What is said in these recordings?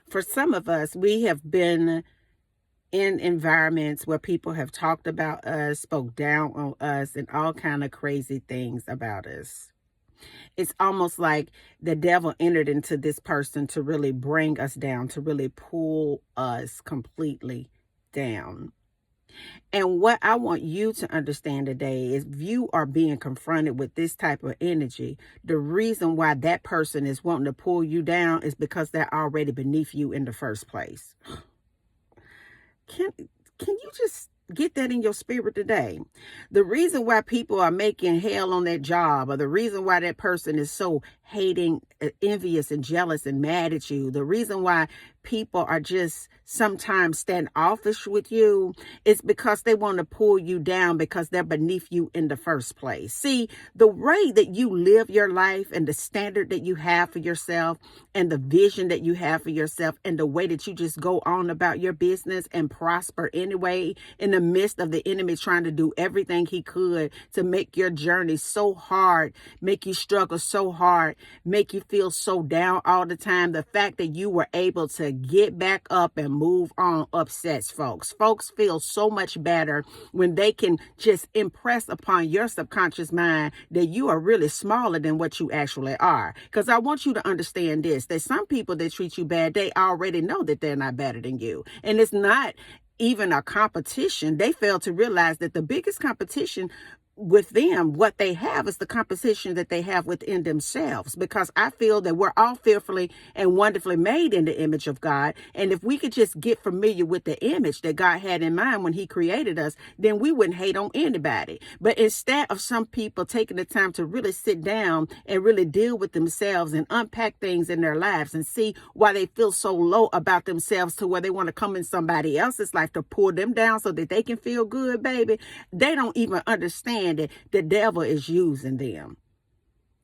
For some of us, we have been in environments where people have talked about us, spoke down on us, and all kind of crazy things about us. It's almost like the devil entered into this person to really bring us down, to really pull us completely down. And what I want you to understand today is if you are being confronted with this type of energy, the reason why that person is wanting to pull you down is because they're already beneath you in the first place. Can you just get that in your spirit today? The reason why people are making hell on that job, or the reason why that person is so hating, envious and jealous and mad at you, the reason why people are just sometimes standoffish with you, is because they want to pull you down because they're beneath you in the first place. See, the way that you live your life and the standard that you have for yourself and the vision that you have for yourself and the way that you just go on about your business and prosper anyway in the midst of the enemy trying to do everything he could to make your journey so hard, make you struggle so hard, make you feel so down all the time. The fact that you were able to get back up and move on upsets folks. Folks feel so much better when they can just impress upon your subconscious mind that you are really smaller than what you actually are. Because I want you to understand this, that some people that treat you bad, they already know that they're not better than you. And it's not even a competition. They fail to realize that the biggest competition with them, what they have is the competition that they have within themselves, because I feel that we're all fearfully and wonderfully made in the image of God. And if we could just get familiar with the image that God had in mind when he created us, then we wouldn't hate on anybody. But instead of some people taking the time to really sit down and really deal with themselves and unpack things in their lives and see why they feel so low about themselves to where they want to come in somebody else's life to pull them down so that they can feel good, baby, they don't even understand that the devil is using them.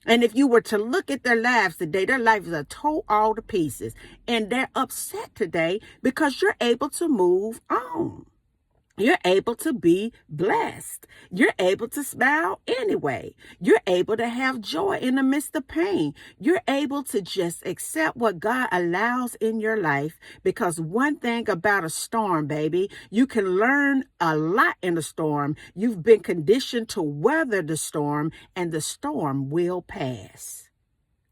And if you were to look at their lives today, their life is a toe all to pieces. And they're upset today because you're able to move on. You're able to be blessed. You're able to smile anyway. You're able to have joy in the midst of pain. You're able to just accept what God allows in your life, because one thing about a storm, baby, you can learn a lot in a storm. You've been conditioned to weather the storm, and the storm will pass.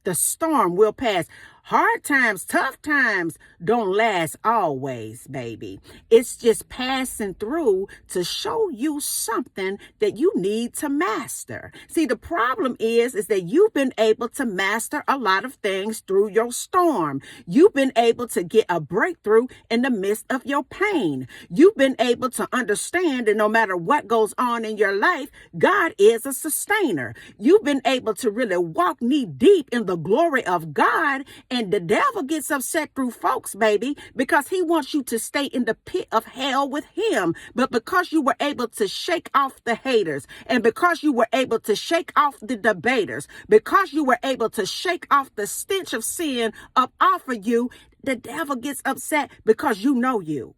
The storm will pass. Hard times, tough times don't last always, baby. It's just passing through to show you something that you need to master. See, the problem is that you've been able to master a lot of things through your storm. You've been able to get a breakthrough in the midst of your pain. You've been able to understand that no matter what goes on in your life, God is a sustainer. You've been able to really walk knee deep in the glory of God. And the devil gets upset through folks, baby, because he wants you to stay in the pit of hell with him. But because you were able to shake off the haters, and because you were able to shake off the debaters, because you were able to shake off the stench of sin up off of you, the devil gets upset because you know you.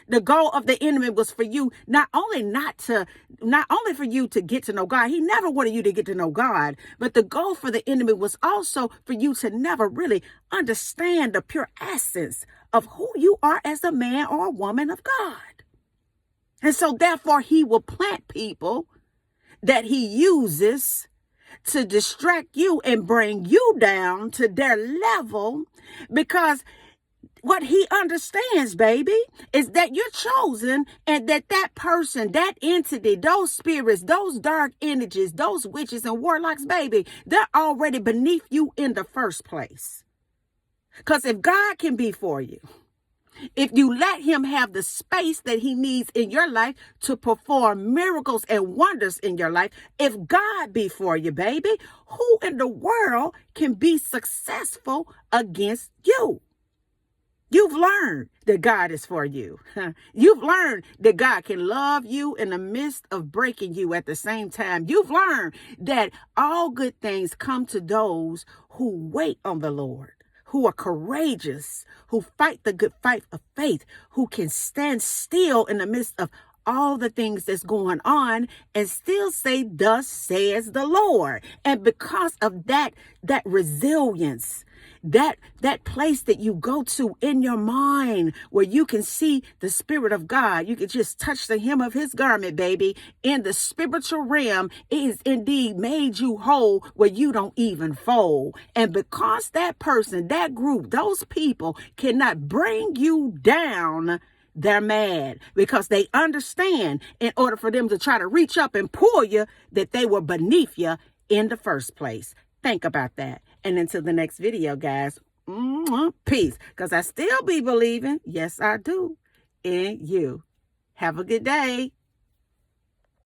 The goal of the enemy was for you not only for you to get to know God. He never wanted you to get to know God, but the goal for the enemy was also for you to never really understand the pure essence of who you are as a man or a woman of God. And so therefore he will plant people that he uses to distract you and bring you down to their level, because what he understands, baby, is that you're chosen, and that person, that entity, those spirits, those dark energies, those witches and warlocks, baby, they're already beneath you in the first place. Because if God can be for you, if you let him have the space that he needs in your life to perform miracles and wonders in your life, if God be for you, baby, who in the world can be successful against you? You've learned that God is for you. You've learned that God can love you in the midst of breaking you at the same time. You've learned that all good things come to those who wait on the Lord, who are courageous, who fight the good fight of faith, who can stand still in the midst of all the things that's going on and still say, thus says the Lord. And because of that resilience, that place that you go to in your mind where you can see the Spirit of God. You can just touch the hem of his garment, baby. In the spiritual realm, it is indeed made you whole where you don't even fold. And because that person, that group, those people cannot bring you down, they're mad because they understand in order for them to try to reach up and pull you that they were beneath you in the first place. Think about that. And until the next video, guys, peace. Because I still be believing, yes, I do, in you. Have a good day.